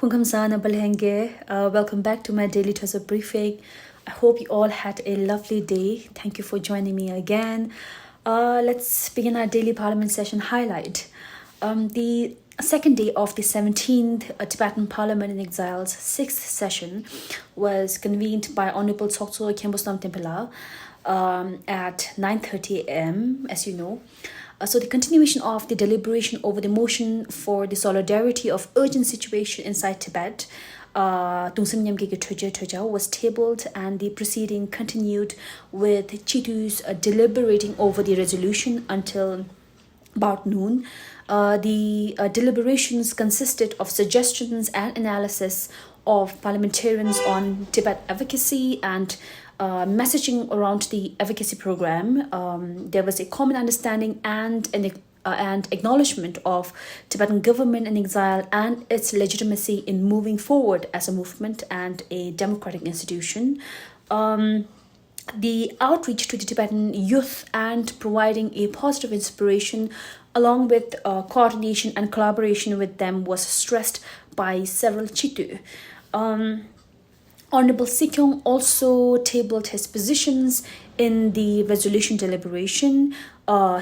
Welcome back to my daily Twitter briefing. I hope you all had a lovely day. Thank you for joining me again. Let's begin our daily parliament session highlight. The second day of the 17th Tibetan Parliament in Exile's 6th session was convened by Honorable Droltsog Tempela at 9:30 a.m., as you know. So the continuation of the deliberation over the motion for the solidarity of urgent situation inside Tibet was tabled, and the proceeding continued with Chitus deliberating over the resolution until about noon. The deliberations consisted of suggestions and analysis of parliamentarians on Tibet advocacy and messaging around the advocacy program. There was a common understanding and acknowledgement of Tibetan government in exile and its legitimacy in moving forward as a movement and a democratic institution. The outreach to the Tibetan youth and providing a positive inspiration along with coordination and collaboration with them was stressed by several Chitu. Honorable Sikyong also tabled his positions in the resolution deliberation.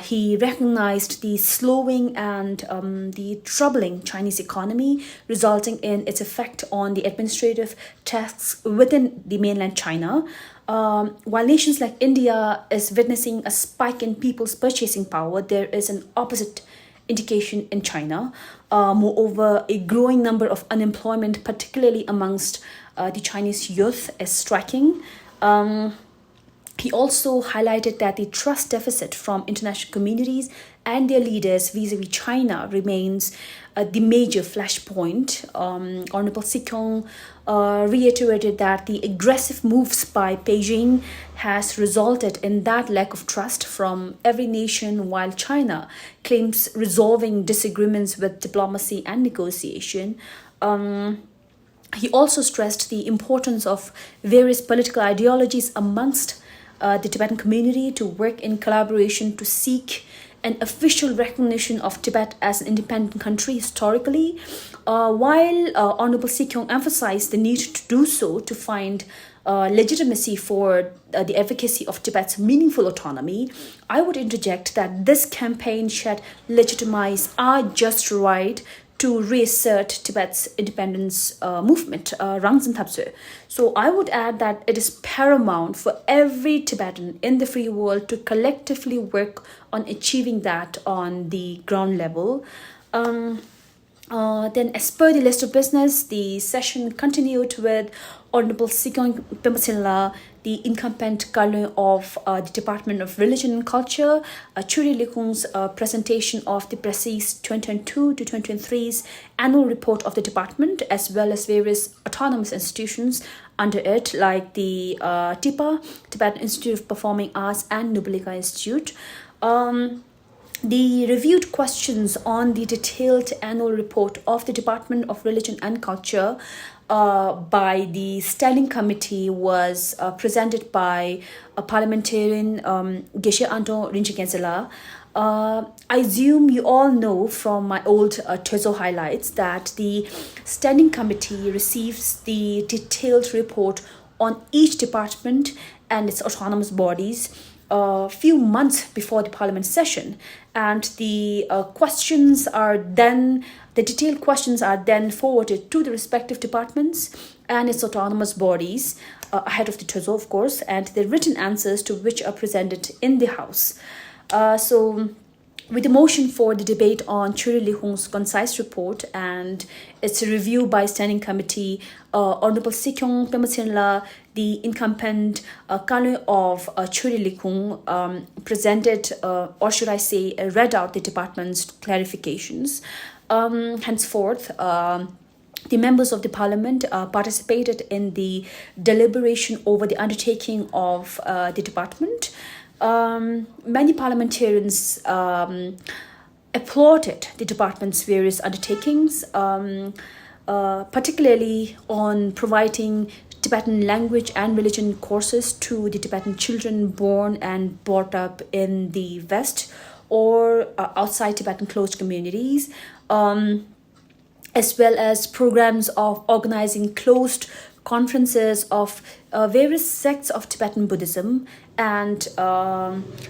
He recognized the slowing and the troubling Chinese economy, resulting in its effect on the administrative tasks within the mainland China. While nations like India is witnessing a spike in people's purchasing power, there is an opposite indication in China. Moreover, a growing number of unemployment, particularly amongst the Chinese youth, is striking. He also highlighted that the trust deficit from international communities and their leaders vis-a-vis China remains the major flashpoint. Honorable Sikyong reiterated that the aggressive moves by Beijing has resulted in that lack of trust from every nation, while China claims resolving disagreements with diplomacy and negotiation. He also stressed the importance of various political ideologies amongst the Tibetan community to work in collaboration to seek an official recognition of Tibet as an independent country historically, while Honorable Sikyong emphasized the need to do so to find legitimacy for the advocacy of Tibet's meaningful autonomy. I would interject that this campaign should legitimize our just right to reassert Tibet's independence movement, Rangzin Thapse. So I would add that it is paramount for every Tibetan in the free world to collectively work on achieving that on the ground level. Then, as per the list of business, the session continued with Honorable Sikyong Pimpasinla, the incumbent Kalun of the Department of Religion and Culture, Churi Likung's presentation of the PRECIS 2022 to 2023's annual report of the department, as well as various autonomous institutions under it, like the TIPA, Tibetan Institute of Performing Arts, and Nubalika Institute. The reviewed questions on the detailed annual report of the Department of Religion and Culture by the Standing Committee was presented by a parliamentarian, Geshe Anton Rinchikensela. I assume you all know from my old Tezo highlights that the Standing Committee receives the detailed report on each department and its autonomous bodies a few months before the parliament session, and the detailed questions are then forwarded to the respective departments and its autonomous bodies ahead of the Tezo, of course, and the written answers to which are presented in the House. With the motion for the debate on Churi Lihung's concise report and its review by Standing Committee, Honorable Sikyong Pimpasinla, the incumbent Kalun of Churi Lihung, presented, or should I say, read out the department's clarifications. Henceforth, the members of the parliament participated in the deliberation over the undertaking of the department. Many parliamentarians applauded the department's various undertakings, particularly on providing Tibetan language and religion courses to the Tibetan children born and brought up in the West or outside Tibetan closed communities. as well as programs of organizing closed conferences of various sects of Tibetan Buddhism, and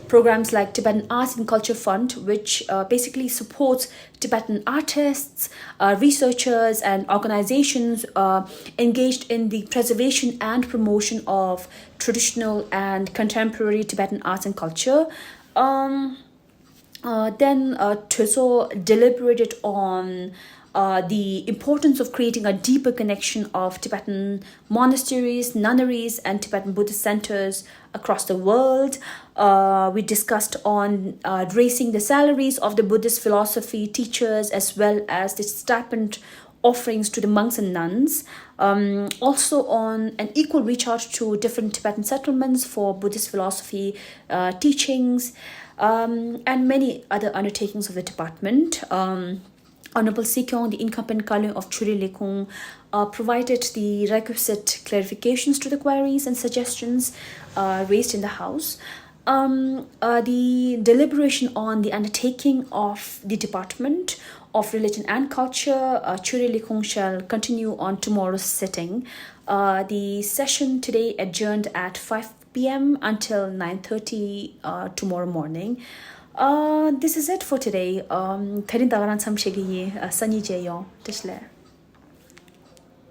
programs like Tibetan Arts and Culture Fund, which basically supports Tibetan artists, researchers, and organizations engaged in the preservation and promotion of traditional and contemporary Tibetan arts and culture. Then Tuso deliberated on the importance of creating a deeper connection of Tibetan monasteries, nunneries, and Tibetan Buddhist centers across the world. We discussed on raising the salaries of the Buddhist philosophy teachers, as well as the stipend offerings to the monks and nuns. Also on an equal reach out to different Tibetan settlements for Buddhist philosophy teachings, and many other undertakings of the department. Honorable Sikyong, the incumbent Kalung of Churi Lekung, provided the requisite clarifications to the queries and suggestions raised in the House. The deliberation on the undertaking of the Department of Religion and Culture, Churi Lekung, shall continue on tomorrow's sitting. The session today adjourned at 5 p.m. until 9:30 tomorrow morning. This is it for today. Tarin dagaran samshegi ye sanyi je yo tishle.